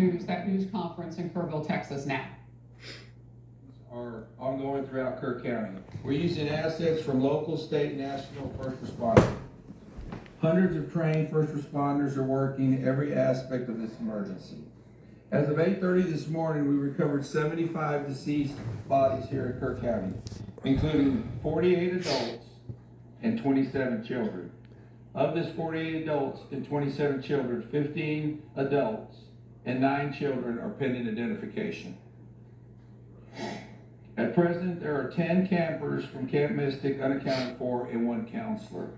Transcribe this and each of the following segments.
news conference in Kerrville, Texas now? Are ongoing throughout Kerr County. We're using assets from local, state, and national first responders. Hundreds of trained first responders are working every aspect of this emergency. As of 8:30 this morning, we recovered 75 deceased bodies here in Kerr County, including 48 adults and 27 children. Of this 48 adults and 27 children, 15 adults and 9 children are pending identification. At present, there are 10 campers from Camp Mystic unaccounted for and 1 counselor.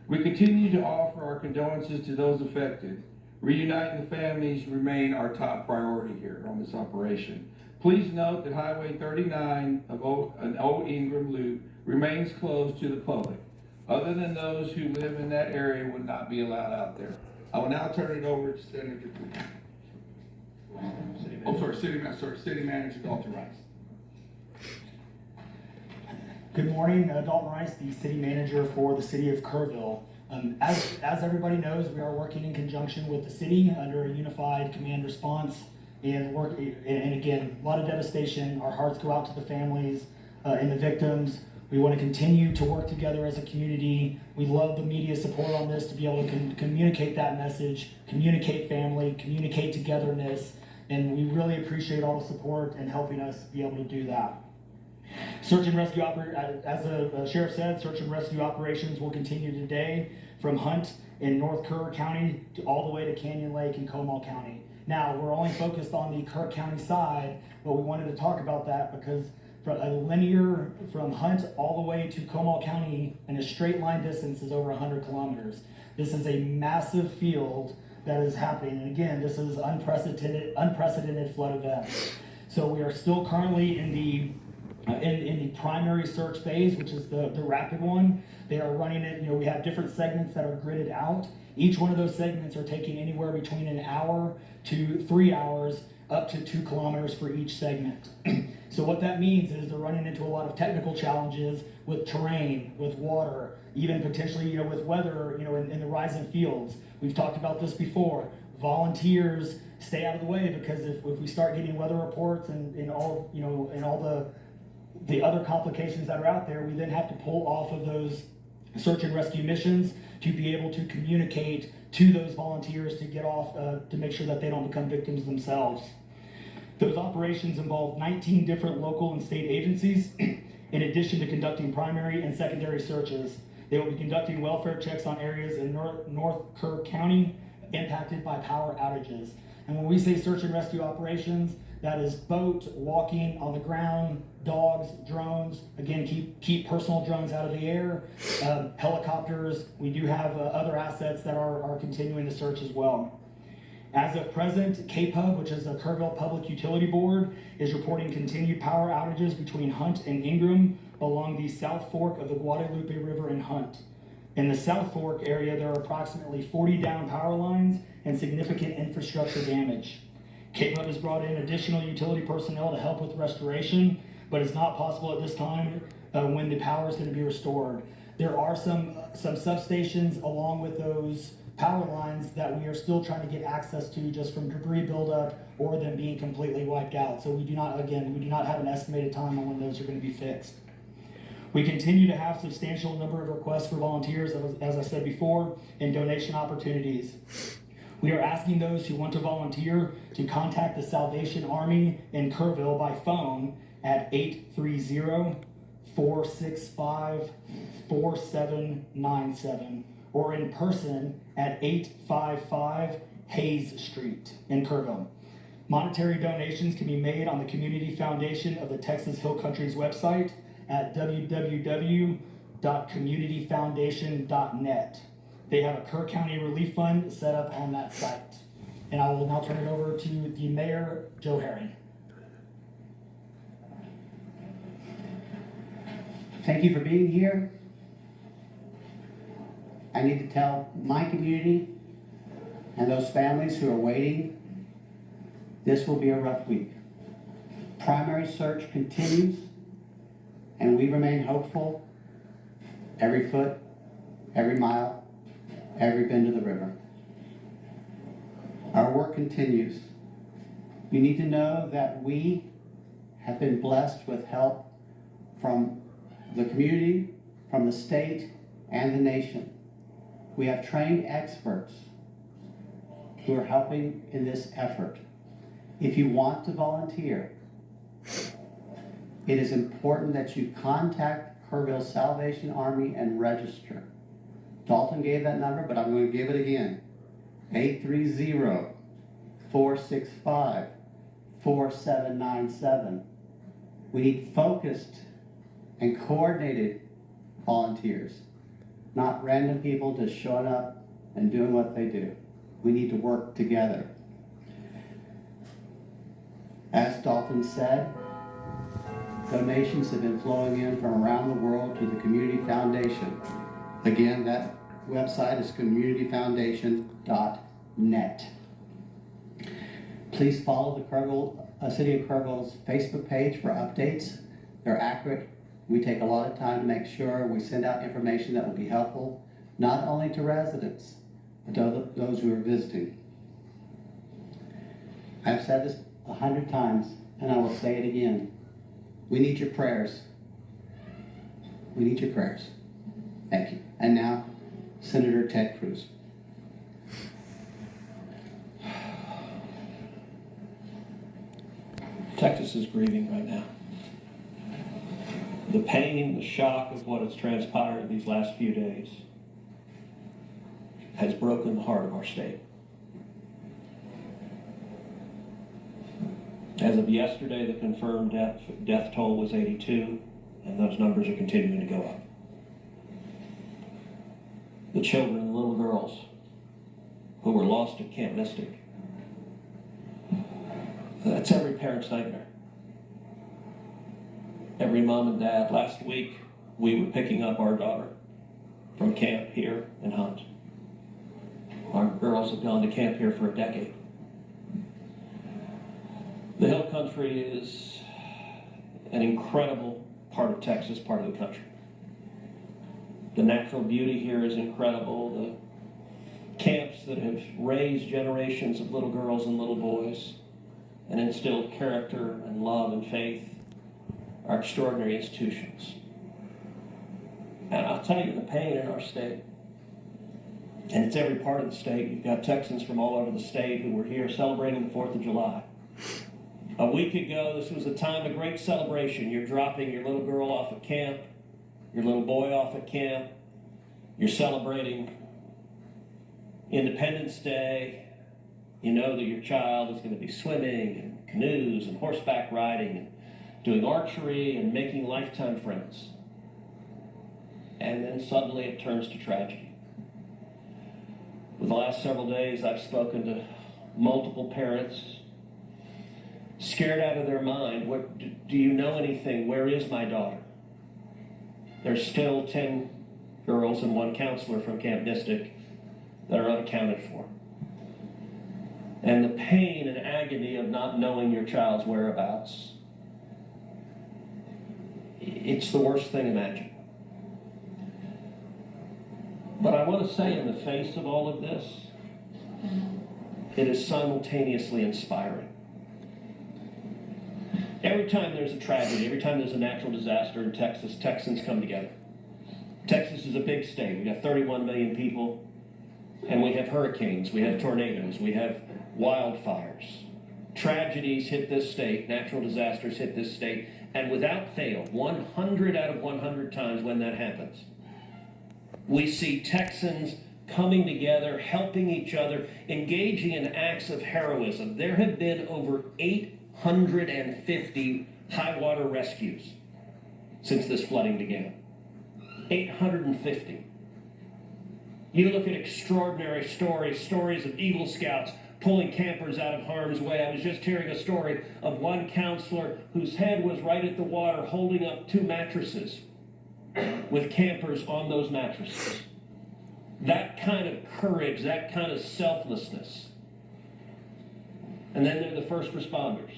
We continue to offer our condolences to those affected. Reuniting the families remain our top priority here on this operation. Please note that Highway 39 of an Old Ingram Loop remains closed to the public. Other than those who live in that area would not be allowed out there. I will now turn it over to Senator City Manager Dalton Rice. Good morning, Dalton Rice, the city manager for the city of Kerrville. As everybody knows, we are working in conjunction with the city under a unified command response and again, a lot of devastation. Our hearts go out to the families and the victims. We want to continue to work together as a community. We love the media support on this to be able to communicate that message, communicate family, communicate togetherness, and we really appreciate all the support and helping us be able to do that. Search and rescue as the sheriff said, search and rescue operations will continue today from Hunt in North Kerr County to all the way to Canyon Lake in Comal County. Now, we're only focused on the Kerr County side, but we wanted to talk about that because from a linear from Hunt all the way to Comal County in a straight line distance is over 100 kilometers. This is a massive field that is happening. And again, this is unprecedented flood events. So we are still currently in the primary search phase, which is the rapid one. They are running it, we have different segments that are gridded out. Each one of those segments are taking anywhere between an hour to 3 hours, up to 2 kilometers for each segment. So what that means is they're running into a lot of technical challenges with terrain, with water, even potentially, with weather, in the rising fields. We've talked about this before. Volunteers stay out of the way because if we start getting weather reports and all the other complications that are out there, we then have to pull off of those search and rescue missions to be able to communicate to those volunteers to get off, to make sure that they don't become victims themselves. Those operations involve 19 different local and state agencies, in addition to conducting primary and secondary searches. They will be conducting welfare checks on areas in North Kerr County impacted by power outages. And when we say search and rescue operations, that is boat, walking, on the ground, dogs, drones. Again, keep personal drones out of the air, helicopters. We do have other assets that are continuing the search as well. As of present, KPUB, which is the Kerrville Public Utility Board, is reporting continued power outages between Hunt and Ingram along the South Fork of the Guadalupe River in Hunt. In the South Fork area, there are approximately 40 down power lines and significant infrastructure damage. KPUB has brought in additional utility personnel to help with restoration, but it's not possible at this time when the power is going to be restored. There are some substations along with those power lines that we are still trying to get access to just from debris buildup or them being completely wiped out. So we do not have an estimated time on when those are going to be fixed. We continue to have substantial number of requests for volunteers, as I said before, and donation opportunities. We are asking those who want to volunteer to contact the Salvation Army in Kerrville by phone at 830-465-4797 or in person at 855 Hayes Street in Kerrville. Monetary donations can be made on the Community Foundation of the Texas Hill Country's website at www.communityfoundation.net. They have a Kerr County Relief Fund set up on that site. And I will now turn it over to the Mayor, Joe Herring. Thank you for being here. I need to tell my community and those families who are waiting, this will be a rough week. Primary search continues, and we remain hopeful every foot, every mile, every bend of the river. Our work continues, You need to know that we have been blessed with help from the community, from the state, and the nation. We have trained experts who are helping in this effort. If you want to volunteer, it is important that you contact Kerrville Salvation Army and register. Dalton gave that number, but I'm going to give it again. 830-465-4797. We need focused and coordinated volunteers, not random people just showing up and doing what they do. We need to work together. As Dalton said, donations have been flowing in from around the world to the Community Foundation. Again, that website is communityfoundation.net. Please follow the City of Kerrville's Facebook page for updates. They're accurate. We take a lot of time to make sure we send out information that will be helpful, not only to residents, but to those who are visiting. I've said this 100 times, and I will say it again. We need your prayers. We need your prayers. Thank you. And now, Senator Ted Cruz. Texas is grieving right now. The pain, the shock of what has transpired these last few days has broken the heart of our state. As of yesterday, the confirmed death toll was 82, and those numbers are continuing to go up. The children, the little girls who were lost at Camp Mystic, that's every parent's nightmare. Every mom and dad. Last week, we were picking up our daughter from camp here in Hunt. Our girls have gone to camp here for a decade. The Hill Country is an incredible part of Texas, part of the country. The natural beauty here is incredible. The camps that have raised generations of little girls and little boys and instilled character and love and faith are extraordinary institutions. And I'll tell you the pain in our state, and it's every part of the state. You've got Texans from all over the state who were here celebrating the 4th of July. A week ago, this was a time of great celebration. You're dropping your little girl off at camp, your little boy off at camp. You're celebrating Independence Day. You know that your child is going to be swimming and canoes and horseback riding and doing archery and making lifetime friends. And then suddenly it turns to tragedy. For the last several days, I've spoken to multiple parents scared out of their mind. What do you know anything? Where is my daughter? There's still 10 girls and 1 counselor from Camp Mystic that are unaccounted for. And the pain and agony of not knowing your child's whereabouts, it's the worst thing imagined. But I want to say, in the face of all of this, it is simultaneously inspiring. Every time there's a tragedy, every time there's a natural disaster in Texas, Texans come together. Texas is a big state. We got 31 million people, and we have hurricanes, we have tornadoes, we have wildfires. Tragedies hit this state, natural disasters hit this state, and without fail, 100 out of 100 times when that happens, we see Texans coming together, helping each other, engaging in acts of heroism. There have been over 850 high water rescues since this flooding began. 850. You look at extraordinary stories of Eagle Scouts pulling campers out of harm's way. I was just hearing a story of one counselor whose head was right at the water holding up 2 mattresses with campers on those mattresses. That kind of courage, that kind of selflessness. And then there are the first responders.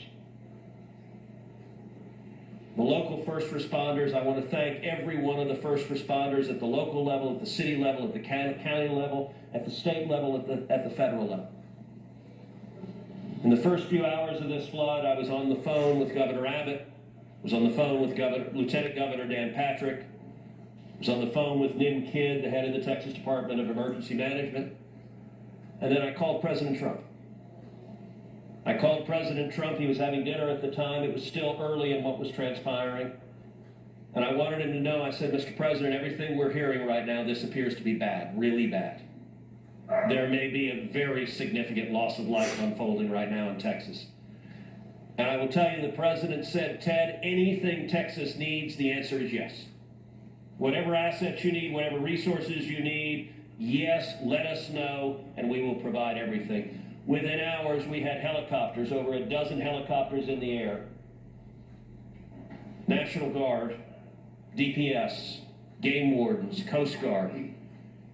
The local first responders. I want to thank every one of the first responders at the local level, at the city level, at the county level, at the state level, at the federal level. In the first few hours of this flood, I was on the phone with Governor Abbott, was on the phone with Lieutenant Governor Dan Patrick, was on the phone with Nim Kidd, the head of the Texas Department of Emergency Management, and then I called President Trump. I called President Trump. He was having dinner at the time. It was still early in what was transpiring. And I wanted him to know, I said, Mr. President, everything we're hearing right now, this appears to be bad, really bad. There may be a very significant loss of life unfolding right now in Texas. And I will tell you, the President said, Ted, anything Texas needs, the answer is yes. Whatever assets you need, whatever resources you need, yes, let us know, and we will provide everything. Within hours, we had helicopters, over a dozen helicopters in the air. National Guard, DPS, game wardens, Coast Guard,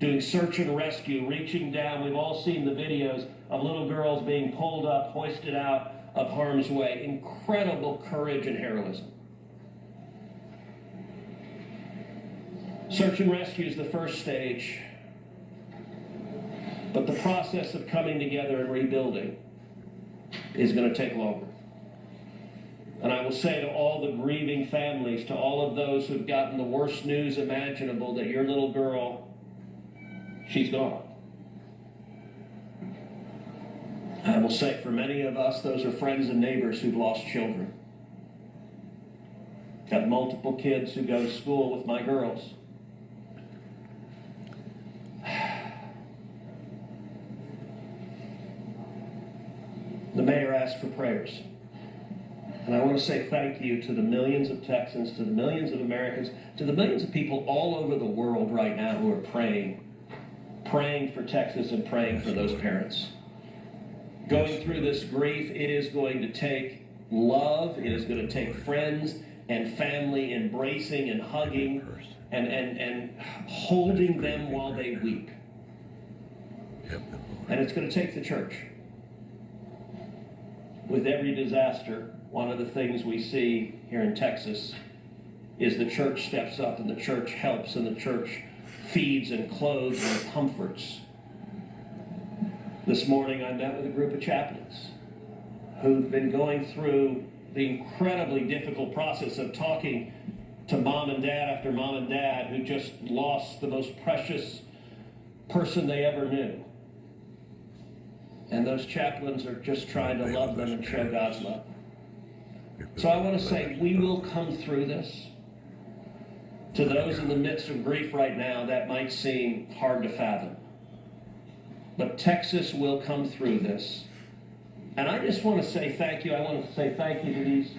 doing search and rescue, reaching down. We've all seen the videos of little girls being pulled up, hoisted out of harm's way. Incredible courage and heroism. Search and rescue is the first stage, but the process of coming together and rebuilding is going to take longer. And I will say to all the grieving families, to all of those who've gotten the worst news imaginable, that your little girl, she's gone. I will say for many of us, those are friends and neighbors who've lost children. Got multiple kids who go to school with my girls. The mayor asked for prayers. And I want to say thank you to the millions of Texans, to the millions of Americans, to the millions of people all over the world right now who are praying for Texas and praying for those parents. Going through this grief, it is going to take love, it is going to take friends and family embracing and hugging and holding them while they weep. And it's going to take the church. With every disaster, one of the things we see here in Texas is the church steps up and the church helps and the church feeds and clothes and comforts. This morning I met with a group of chaplains who've been going through the incredibly difficult process of talking to mom and dad after mom and dad who just lost the most precious person they ever knew. And those chaplains are just trying to love them and show God's love. So I want to say, we will come through this. To those in the midst of grief right now, that might seem hard to fathom. But Texas will come through this. And I just want to say thank you. I want to say thank you to these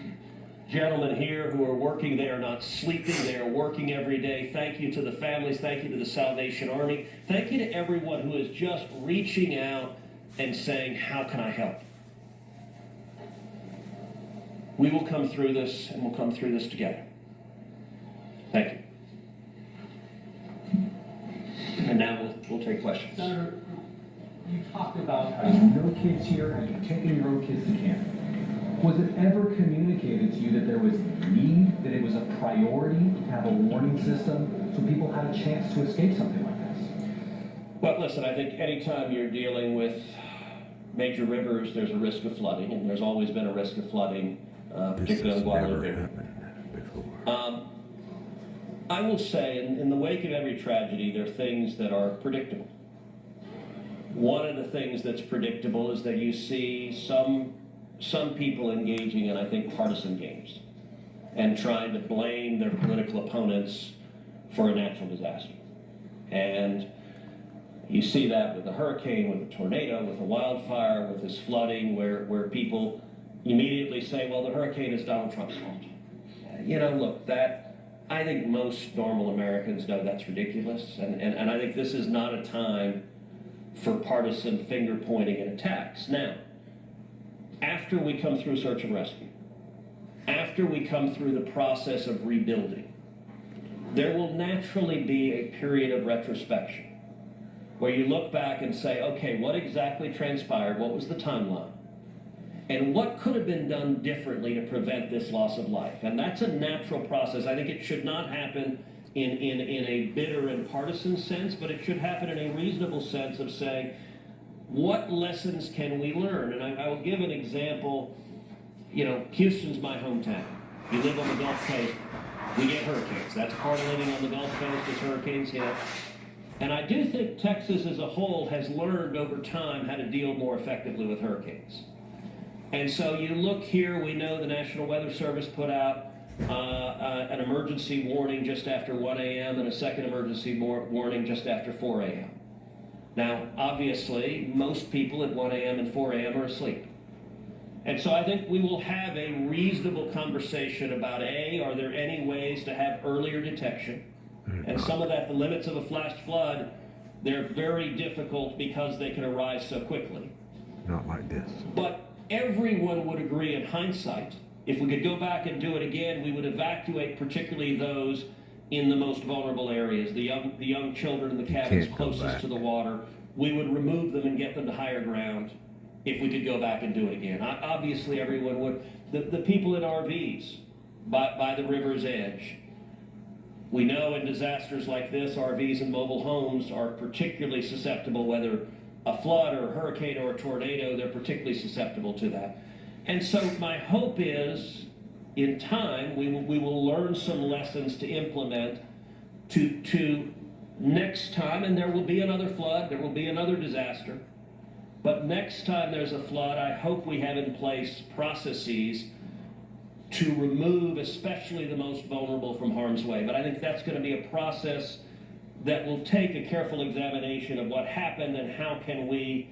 gentlemen here who are working. They are not sleeping. They are working every day. Thank you to the families. Thank you to the Salvation Army. Thank you to everyone who is just reaching out and saying, how can I help? We will come through this, and we'll come through this together. Thank you. And now we'll take questions. Senator, you talked about having no kids here and you taking your own kids to camp. Was it ever communicated to you that there was a need, that it was a priority to have a warning system so people had a chance to escape something like this? Well, listen, I think anytime you're dealing with major rivers, there's a risk of flooding, and there's always been a risk of flooding, particularly in Guadalupe. I will say, in the wake of every tragedy, there are things that are predictable. One of the things that's predictable is that you see some people engaging in, I think, partisan games and trying to blame their political opponents for a natural disaster. And you see that with a hurricane, with a tornado, with a wildfire, with this flooding, where people immediately say, well, the hurricane is Donald Trump's fault. You know, look, I think most normal Americans know that's ridiculous, and I think this is not a time for partisan finger-pointing and attacks. Now, after we come through search and rescue, after we come through the process of rebuilding, there will naturally be a period of retrospection where you look back and say, okay, what exactly transpired? What was the timeline? And what could have been done differently to prevent this loss of life? And that's a natural process. I think it should not happen in a bitter and partisan sense, but it should happen in a reasonable sense of saying, what lessons can we learn? And I will give an example. You know, Houston's my hometown. You live on the Gulf Coast, we get hurricanes. That's part of living on the Gulf Coast as hurricanes hit. And I do think Texas as a whole has learned over time how to deal more effectively with hurricanes. And so you look here, we know the National Weather Service put out an emergency warning just after 1 a.m. and a second emergency warning just after 4 a.m. Now, obviously, most people at 1 a.m. and 4 a.m. are asleep. And so I think we will have a reasonable conversation about are there any ways to have earlier detection? And some of that, the limits of a flash flood, they're very difficult because they can arise so quickly. Not like this. But everyone would agree in hindsight, if we could go back and do it again, we would evacuate particularly those in the most vulnerable areas, the young children in the cabins closest to the water. We would remove them and get them to higher ground if we could go back and do it again. Obviously, everyone would. The people in RVs by the river's edge. We know in disasters like this, RVs and mobile homes are particularly susceptible, whether a flood or a hurricane or a tornado, they're particularly susceptible to that. And so my hope is, in time, we will learn some lessons to implement to next time, and there will be another flood, there will be another disaster. But next time there's a flood, I hope we have in place processes to remove especially the most vulnerable from harm's way. But I think that's going to be a process that will take a careful examination of what happened and how can we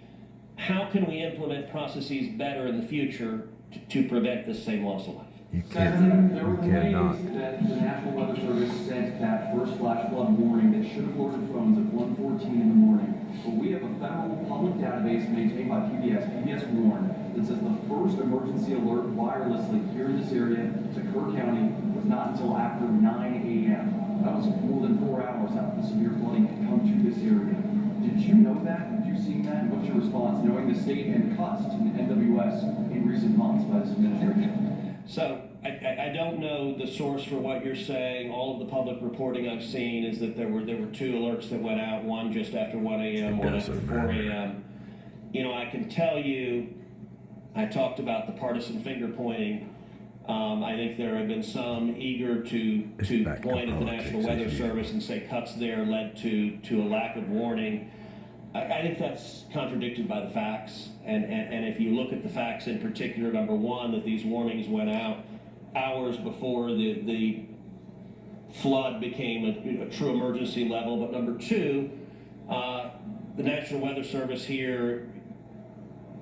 implement processes better in the future to prevent this same loss of life. You Senator, there were cannot. ways that the National Weather Service sent that first flash flood warning that should have alerted phones at 1:14 in the morning. But we have a federal public database maintained by PBS Warn, that says the first emergency alert wirelessly here in this area to Kerr County was not until after 9 a.m. That was more than 4 hours after the severe flooding had come to this area. Did you know that? Did you see that? And what's your response, knowing the state and cuts to the NWS in recent months by this administration? So I don't know the source for what you're saying. All of the public reporting I've seen is that there were two alerts that went out, one just after 1 a.m., one after 4 a.m. You know, I can tell you, I talked about the partisan finger pointing. I think there have been some eager to point at the National Weather Service and say cuts there led to a lack of warning. I think that's contradicted by the facts, and if you look at the facts in particular, number one, that these warnings went out hours before the flood became a true emergency level, but number two, the National Weather Service here,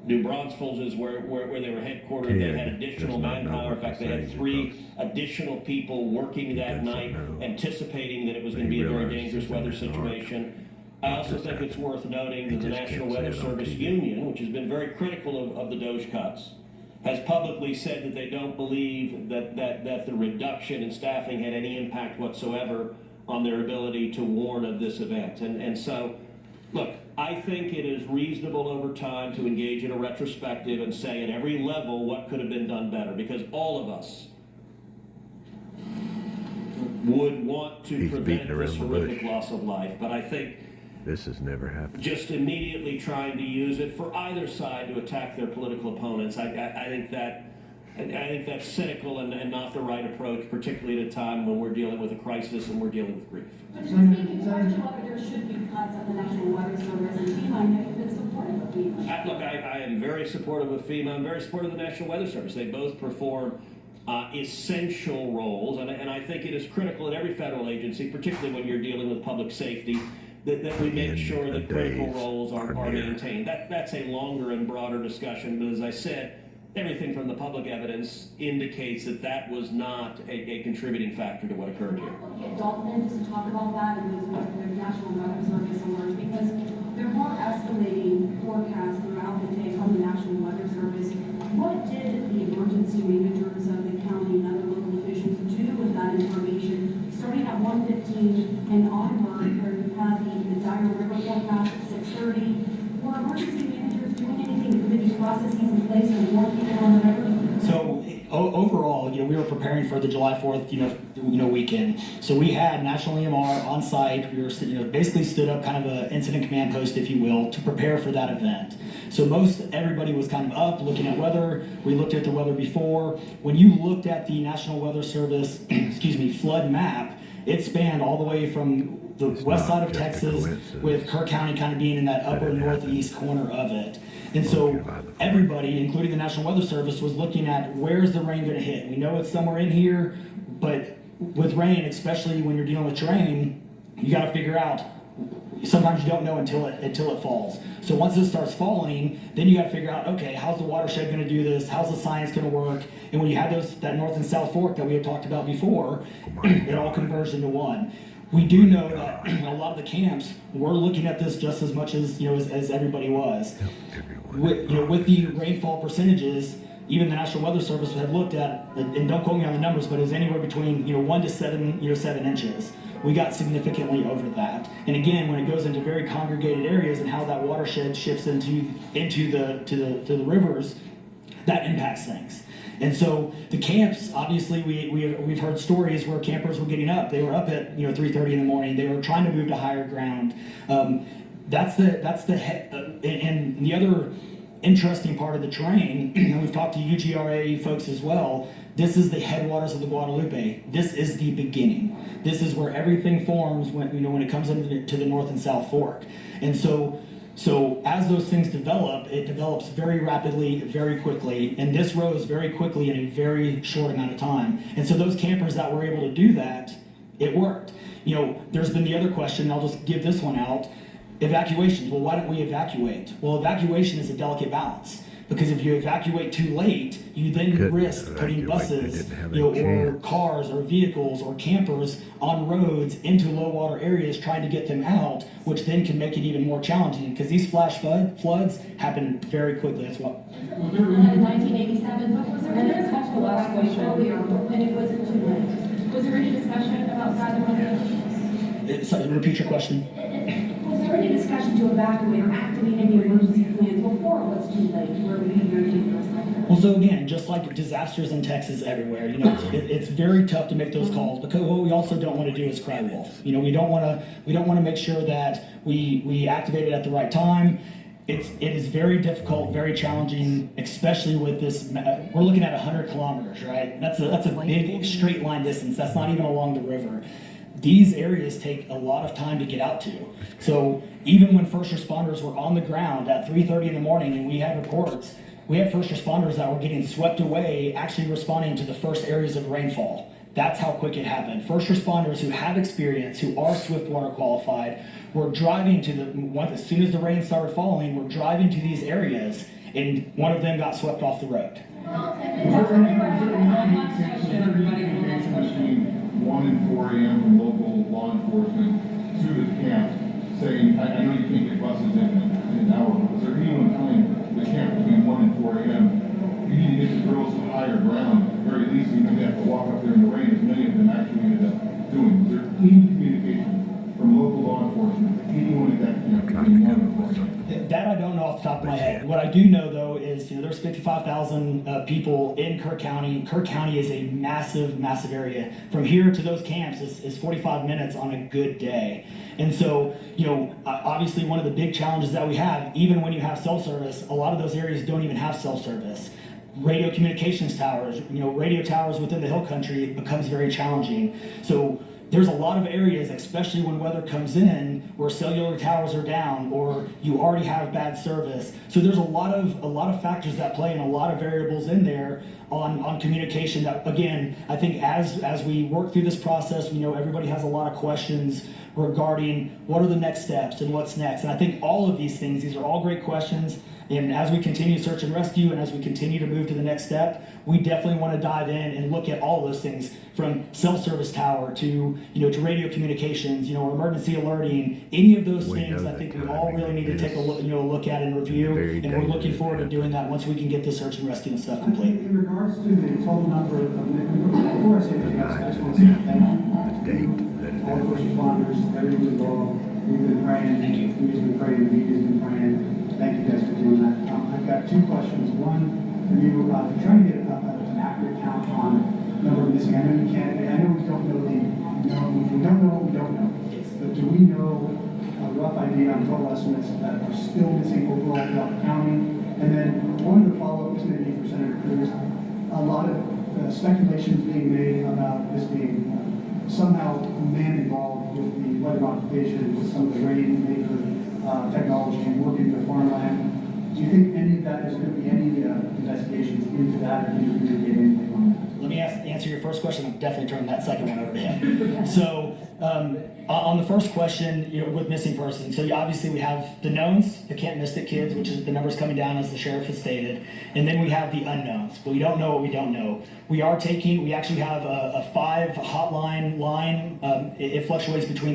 New Braunfels is where they were headquartered. They had additional manpower. In fact, they had 3 additional people working that night, anticipating that it was going to be a very dangerous weather situation. I also think it's worth noting that the National Weather Service Union, which has been very critical of the DOGE cuts, has publicly said that they don't believe that the reduction in staffing had any impact whatsoever on their ability to warn of this event. And so, look, I think it is reasonable over time to engage in a retrospective and say at every level what could have been done better, because all of us would want to prevent this horrific loss of life. But I think this has never happened. Just immediately trying to use it for either side to attack their political opponents, I think that's cynical and not the right approach, particularly at a time when we're dealing with a crisis and we're dealing with grief. But just speaking, question whether there should be cuts at the National Weather Service and FEMA. I know you've been supportive of FEMA. Look, I am very supportive of FEMA. I'm very supportive of the National Weather Service. They both perform essential roles, and I think it is critical in every federal agency, particularly when you're dealing with public safety, that we make sure that critical roles are maintained. That's a longer and broader discussion, but as I said, everything from the public evidence indicates that was not a contributing factor to what occurred here. Get Dalton just to talk about that and the National Weather Service alerts, because there are escalating forecasts throughout the day from the National Weather Service. What did the emergency managers of the county and other local officials do with that information, starting at 1:15 and onward, where you had the dire river forecast at 6:30? Were emergency managers doing anything to put these processes in place and warn people on the river? So overall, we were preparing for the July 4th, weekend. So we had National EMR on site. We were, basically stood up kind of an incident command post, if you will, to prepare for that event. So everybody was kind of up looking at weather. We looked at the weather before. When you looked at the National Weather Service, flood map, it spanned all the way from the west side of Texas, with Kerr County kind of being in that upper northeast corner of it. And so everybody, including the National Weather Service, was looking at where's the rain going to hit. We know it's somewhere in here, but with rain, especially when you're dealing with terrain, you got to figure out. Sometimes you don't know until it falls. So once it starts falling, then you got to figure out, okay, how's the watershed going to do this? How's the science going to work? And when you had that north and south fork that we had talked about before, it all converged into one. We do know that a lot of the camps were looking at this just as much as as everybody was. With the rainfall percentages, even the National Weather Service had looked at, and don't quote me on the numbers, but it was anywhere between 1 to 7 inches. We got significantly over that. And again, when it goes into very congregated areas and how that watershed shifts into the rivers, that impacts things. And so the camps, obviously, we've heard stories where campers were getting up. They were up at 3:30 in the morning. They were trying to move to higher ground. And the other interesting part of the terrain, and we've talked to UGRA folks as well. This is the headwaters of the Guadalupe. This is the beginning. This is where everything forms when it comes into the North and South Fork. And so as those things develop, it develops very rapidly, very quickly, and this rose very quickly in a very short amount of time. And so those campers that were able to do that, it worked. There's been the other question, I'll just give this one out. Evacuations. Well, why don't we evacuate? Well, evacuation is a delicate balance. Because if you evacuate too late, you then risk putting buses, or cars or vehicles or campers on roads into low water areas trying to get them out, which then can make it even more challenging because these flash floods happen very quickly. That's what. In 1987, but was there any discussion about going earlier when it wasn't too late? Was there any discussion about that? Repeat your question. Was there any discussion to evacuate or activate any emergency plans before it was too late, where we could very dangerous like that? Well, so again, just like disasters in Texas everywhere, it's very tough to make those calls because what we also don't want to do is cry wolf. We don't want to make sure that we activate it at the right time. It is very difficult, very challenging, especially with this. We're looking at 100 kilometers, right? That's a big straight line distance. That's not even along the river. These areas take a lot of time to get out to. So even when first responders were on the ground at 3:30 in the morning and we had reports, we had first responders that were getting swept away, actually responding to the first areas of rainfall. That's how quick it happened. First responders who have experience, who are Swiftwater qualified, were driving as soon as the rain started falling, were driving to these areas, and one of them got swept off the road. 1 and 4 a.m. from local law enforcement to the camp saying, I know you can't get buses in an hour, but is there anyone telling the camp between 1 and 4 a.m. you need to get the girls to higher ground, at the very least, even if they have to walk up there in the rain, as many of them actually ended up doing? Is there any communication from local law enforcement to anyone at that camp between 1 and 4 a.m.? That I don't know off the top of my head. What I do know, though, is there's 55,000 people in Kerr County. Kerr County is a massive, massive area. From here to those camps is 45 minutes on a good day. And so, obviously one of the big challenges that we have, even when you have cell service, a lot of those areas don't even have cell service. Radio communications towers, radio towers within the hill country becomes very challenging. So there's a lot of areas, especially when weather comes in, where cellular towers are down or you already have bad service. So there's a lot of factors that play and a lot of variables in there on communication that, again, I think as we work through this process, we know everybody has a lot of questions regarding what are the next steps and what's next. And I think all of these things, these are all great questions. And as we continue search and rescue and as we continue to move to the next step, we definitely want to dive in and look at all of those things from cell service tower to radio communications, or emergency alerting, any of those things. I think we all really need to take a look at and review. And we're looking forward to doing that once we can get this search and rescue and stuff complete. In regards to the total number of, before I say anything else, I just want to say thank you. All first responders, everyone involved. We've been praying. Thank you. We've been praying. The media's been praying. Thank you guys for doing that. I've got two questions. One, Are you trying to get an accurate count on number of missing? I know you can't, I know we don't know we don't know what we don't know. But do we know a rough idea on total estimates that are still missing overall throughout the county? And then one of the follow-up, this may be for Senator Cruz, a lot of speculations being made about this being somehow man involved with the weather modification, with some of the rain maker technology and working with farmland. Do you think any of that, there's going to be any investigations into that, or do you communicate anything on that? Let me answer your first question. I'm definitely turning that second one over to him. So, on the first question, with missing persons, so obviously we have the knowns, the can't miss it kids, which is the numbers coming down as the sheriff has stated, and then we have the unknowns. But we don't know what we don't know. We actually have a 5 hotline line. It fluctuates between